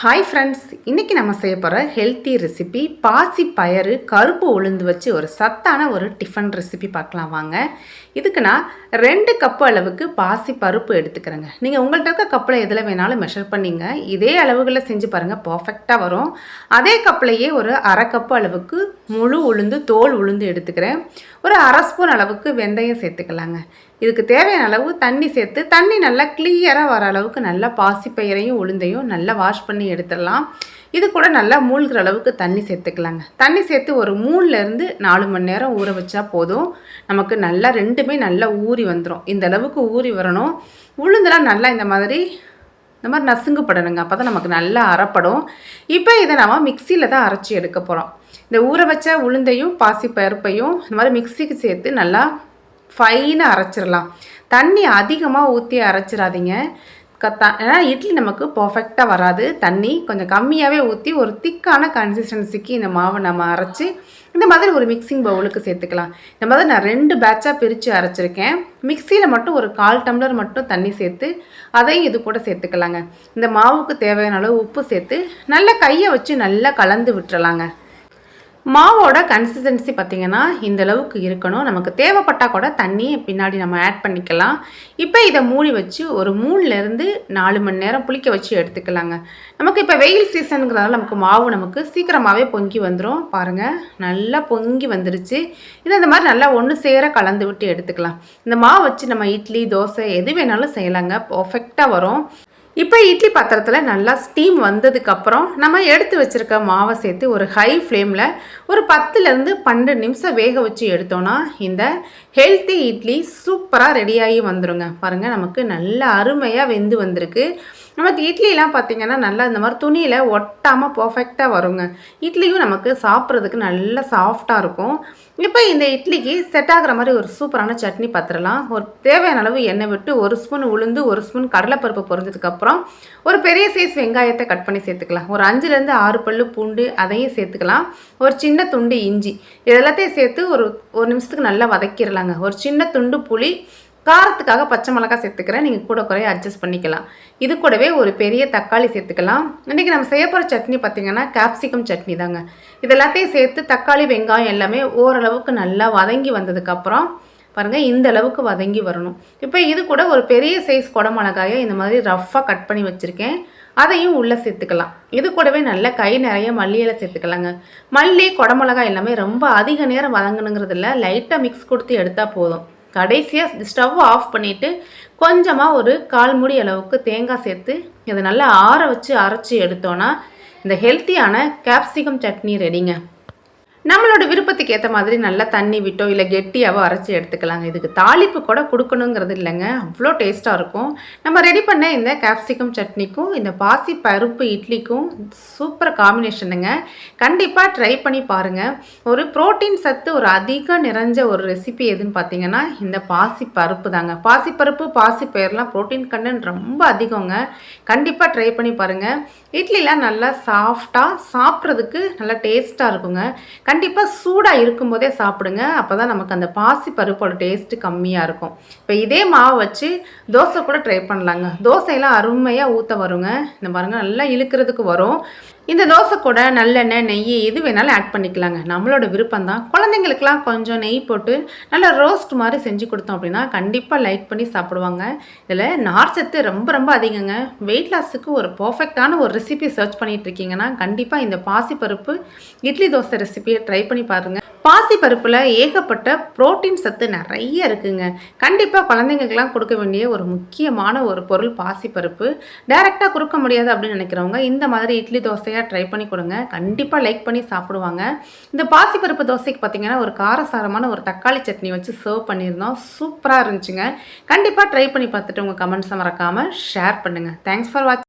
Hi friends, இன்றைக்கி நம்ம செய்ய போகிற ஹெல்த்தி ரெசிபி பாசி பயறு கருப்பு உளுந்து வச்சு ஒரு சத்தான ஒரு டிஃபன் ரெசிபி பார்க்கலாம் வாங்க. இதுக்கு நான் 2 கப்பு அளவுக்கு பாசி பருப்பு எடுத்துக்கிறேங்க. நீங்கள் உங்கள்கிட்ட இருக்க கப்பில் எதில் வேணாலும் மெஷர் பண்ணிங்க. இதே அளவுகளில் செஞ்சு பாருங்கள், பர்ஃபெக்டாக வரும். அதே கப்பிலையே ஒரு அரை கப்பு அளவுக்கு முழு உளுந்து தோல் உளுந்து எடுத்துக்கிறேன். ஒரு அரை ஸ்பூன் அளவுக்கு வெந்தயம் சேர்த்துக்கலாங்க. இதுக்கு தேவையான அளவு தண்ணி சேர்த்து தண்ணி நல்லா கிளியராக வர அளவுக்கு நல்லா பாசிப்பயிரையும் உளுந்தையும் நல்லா வாஷ் பண்ணி எடுத்துடலாம். இது கூட நல்லா மூழ்கிற அளவுக்கு தண்ணி சேர்த்துக்கலாங்க. தண்ணி சேர்த்து ஒரு 3லேருந்து 4 மணி நேரம் ஊற வச்சா போதும். நமக்கு நல்லா ரெண்டுமே நல்லா ஊறி வந்துடும். இந்த அளவுக்கு ஊறி வரணும். உளுந்தெல்லாம் நல்லா இந்த மாதிரி நசுங்குப்படணுங்க. அப்போ தான் நமக்கு நல்லா அரைப்படும். இப்போ இதை நம்ம மிக்சியில் தான் அரைச்சி எடுக்க போகிறோம். இந்த ஊற வச்ச உளுந்தையும் பாசிப்பருப்பையும் இந்த மாதிரி மிக்சிக்கு சேர்த்து நல்லா ஃபைனாக அரைச்சிடலாம். தண்ணி அதிகமாக ஊற்றி அரைச்சிடாதீங்க. ஏன்னா இட்லி நமக்கு பர்ஃபெக்டாக வராது. தண்ணி கொஞ்சம் கம்மியாகவே ஊற்றி ஒரு திக்கான கன்சிஸ்டன்சிக்கு இந்த மாவை நம்ம அரைச்சி இந்த மாதிரி ஒரு மிக்சிங் பவுலுக்கு சேர்த்துக்கலாம். இந்த மாதிரி நான் 2 பேட்சாக பிரித்து அரைச்சிருக்கேன். மிக்சியில் மட்டும் ஒரு 1/4 டம்ளர் மட்டும் தண்ணி சேர்த்து அதையும் இது கூட சேர்த்துக்கலாங்க. இந்த மாவுக்கு தேவையான அளவு உப்பு சேர்த்து நல்லா கையை வச்சு நல்லா கலந்து விட்டுறலாங்க. மாவோட கன்சிஸ்டன்சி பார்த்திங்கன்னா இந்த அளவுக்கு இருக்கணும். நமக்கு தேவைப்பட்டால் கூட தண்ணி பின்னாடி நம்ம ஆட் பண்ணிக்கலாம். இப்போ இதை மூடி வச்சு ஒரு 3லேருந்து 4 மணி நேரம் புளிக்க வச்சு எடுத்துக்கலாங்க. நமக்கு இப்போ வெயில் சீசனுங்கிறதால நமக்கு சீக்கிரமாகவே பொங்கி வந்துடும். பாருங்கள், நல்லா பொங்கி வந்துருச்சு. இதை இந்த மாதிரி நல்லா ஒன்று சேர கலந்து விட்டு எடுத்துக்கலாம். இந்த மாவு வச்சு நம்ம இட்லி தோசை எது வேணாலும் செய்யலாங்க, பர்ஃபெக்டாக வரும். இப்போ இட்லி பாத்திரத்தில் நல்லா ஸ்டீம் வந்ததுக்கப்புறம் நம்ம எடுத்து வச்சுருக்க மாவை சேர்த்து ஒரு ஹை ஃப்ளேமில் ஒரு 10லேருந்து 12 நிமிஷம் வேக வச்சு எடுத்தோன்னா இந்த ஹெல்த்தி இட்லி சூப்பராக ரெடியாகி வந்துடுங்க. பாருங்கள், நமக்கு நல்லா அருமையாக வெந்து வந்திருக்கு. நமக்கு இட்லிலாம் பார்த்திங்கன்னா நல்லா இந்த மாதிரி துணியில் ஒட்டாமல் பர்ஃபெக்டாக வருங்க. இட்லியும் நமக்கு சாப்பிட்றதுக்கு நல்லா சாஃப்டாக இருக்கும். இப்போ இந்த இட்லிக்கு செட் ஆகிற மாதிரி ஒரு சூப்பரான சட்னி பார்த்துடலாம். ஒரு தேவையான அளவு எண்ணெய் விட்டு 1 ஸ்பூன் உளுந்து 1 ஸ்பூன் கடலைப்பருப்பு பொரிஞ்சதுக்கப்புறம் ஒரு பெரிய சைஸ் வெங்காயத்தை கட் பண்ணி சேர்த்துக்கலாம். ஒரு 5லேருந்து 6 பல்லு பூண்டு அதையும் சேர்த்துக்கலாம். ஒரு சின்ன துண்டு இஞ்சி இதெல்லாத்தையும் சேர்த்து ஒரு நிமிஷத்துக்கு நல்லா வதக்கிடலாங்க. ஒரு சின்ன துண்டு புளி, காரத்துக்காக பச்சை மிளகாய் சேர்த்துக்கிறேன். நீங்கள் கூட குறைய அட்ஜஸ்ட் பண்ணிக்கலாம். இது கூடவே ஒரு பெரிய தக்காளி சேர்த்துக்கலாம். இன்றைக்கி நம்ம செய்ய போகிற சட்னி பார்த்திங்கன்னா கேப்சிகம் சட்னி தாங்க. இதெல்லாத்தையும் சேர்த்து தக்காளி வெங்காயம் எல்லாமே ஓரளவுக்கு நல்லா வதங்கி வந்ததுக்கப்புறம் பாருங்கள், இந்த அளவுக்கு வதங்கி வரணும். இப்போ இது கூட ஒரு பெரிய சைஸ் குடமிளகாயை இந்த மாதிரி ரஃப்பாக கட் பண்ணி வச்சுருக்கேன். அதையும் உள்ளே சேர்த்துக்கலாம். இது கூடவே நல்ல கை நிறைய மல்லியில் சேர்த்துக்கலாங்க. மல்லி குடமிளகாய் எல்லாமே ரொம்ப அதிக நேரம் வதங்கணுங்கிறது இல்லை, லைட்டாக மிக்ஸ் கொடுத்து எடுத்தால் போதும். கடைசியாக ஸ்டவ் ஆஃப் பண்ணிவிட்டு கொஞ்சமாக ஒரு 1/4 மூடி அளவுக்கு தேங்காய் சேர்த்து இதை நல்லா ஆற வச்சு அரைச்சி எடுத்தோன்னா இந்த ஹெல்த்தியான கேப்சிகம் சட்னி ரெடிங்க. நம்மளோட விருப்பத்துக்கு ஏற்ற மாதிரி நல்லா தண்ணி விட்டோ இல்லை கெட்டியாவோ அரைச்சி எடுத்துக்கலாங்க. இதுக்கு தாளிப்பு கூட கொடுக்கணுங்கிறது இல்லைங்க, அவ்வளோ டேஸ்ட்டாக இருக்கும். நம்ம ரெடி பண்ண இந்த கேப்சிகம் சட்னிக்கும் இந்த பாசி பருப்பு இட்லிக்கும் சூப்பர் காம்பினேஷனுங்க. கண்டிப்பாக ட்ரை பண்ணி பாருங்கள். ஒரு ப்ரோட்டீன் சத்து ஒரு அதிகம் நிறைஞ்ச ஒரு ரெசிபி எதுன்னு பார்த்தீங்கன்னா இந்த பாசி பருப்பு தாங்க. பாசிப்பருப்பு பாசிப்பயிரெலாம் ப்ரோட்டீன் கண்டென்ட் ரொம்ப அதிகங்க. கண்டிப்பாக ட்ரை பண்ணி பாருங்கள். இட்லிலாம் நல்லா சாஃப்டாக சாப்பிட்றதுக்கு நல்லா டேஸ்ட்டாக இருக்குங்க. கண்டிப்பாக சூடாக இருக்கும்போதே சாப்பிடுங்க. அப்போ தான் நமக்கு அந்த பாசி பருப்போட டேஸ்ட்டு கம்மியாக இருக்கும். இப்போ இதே மாவை வச்சு தோசை கூட ட்ரை பண்ணலாங்க. தோசையெல்லாம் அருமையாக ஊற்ற வருங்க. இந்த பாருங்கள், நல்லா இழுக்கிறதுக்கு வரும். இந்த தோசை கூட நல்லெண்ணெய் நெய் எது வேணாலும் ஆட் பண்ணிக்கலாங்க, நம்மளோட விருப்பம் தான். குழந்தைங்களுக்கெல்லாம் கொஞ்சம் நெய் போட்டு நல்லா ரோஸ்ட் மாதிரி செஞ்சு கொடுத்தோம் அப்படின்னா கண்டிப்பாக லைக் பண்ணி சாப்பிடுவாங்க. இதில் நார்ச்சத்து ரொம்ப ரொம்ப அதிகங்க. வெயிட் லாஸுக்கு ஒரு பர்ஃபெக்டான ஒரு ரெசிபி சர்ச் பண்ணிட்டு இருக்கீங்கன்னா கண்டிப்பாக இந்த பாசிப்பருப்பு இட்லி தோசை ரெசிபியை ட்ரை பண்ணி பாருங்கள். பாசிப்பருப்பில் ஏகப்பட்ட ப்ரோட்டீன் சத்து நிறைய இருக்குங்க. கண்டிப்பாக குழந்தைங்களுக்கெல்லாம் கொடுக்க வேண்டிய ஒரு முக்கியமான ஒரு பொருள் பாசிப்பருப்பு. டைரெக்டாக கொடுக்க முடியாது அப்படின்னு நினைக்கிறவங்க இந்த மாதிரி இட்லி தோசையாக ட்ரை பண்ணி கொடுங்க. கண்டிப்பாக லைக் பண்ணி சாப்பிடுவாங்க. இந்த பாசிப்பருப்பு தோசைக்கு பார்த்திங்கன்னா ஒரு காரசாரமான ஒரு தக்காளி சட்னி வச்சு சர்வ் பண்ணியிருந்தோம். சூப்பராக இருந்துச்சுங்க. கண்டிப்பாக ட்ரை பண்ணி பார்த்துட்டு உங்கள் கமெண்ட்ஸை மறக்காமல் ஷேர் பண்ணுங்கள். தேங்க்ஸ் ஃபார் வாட்சிங்.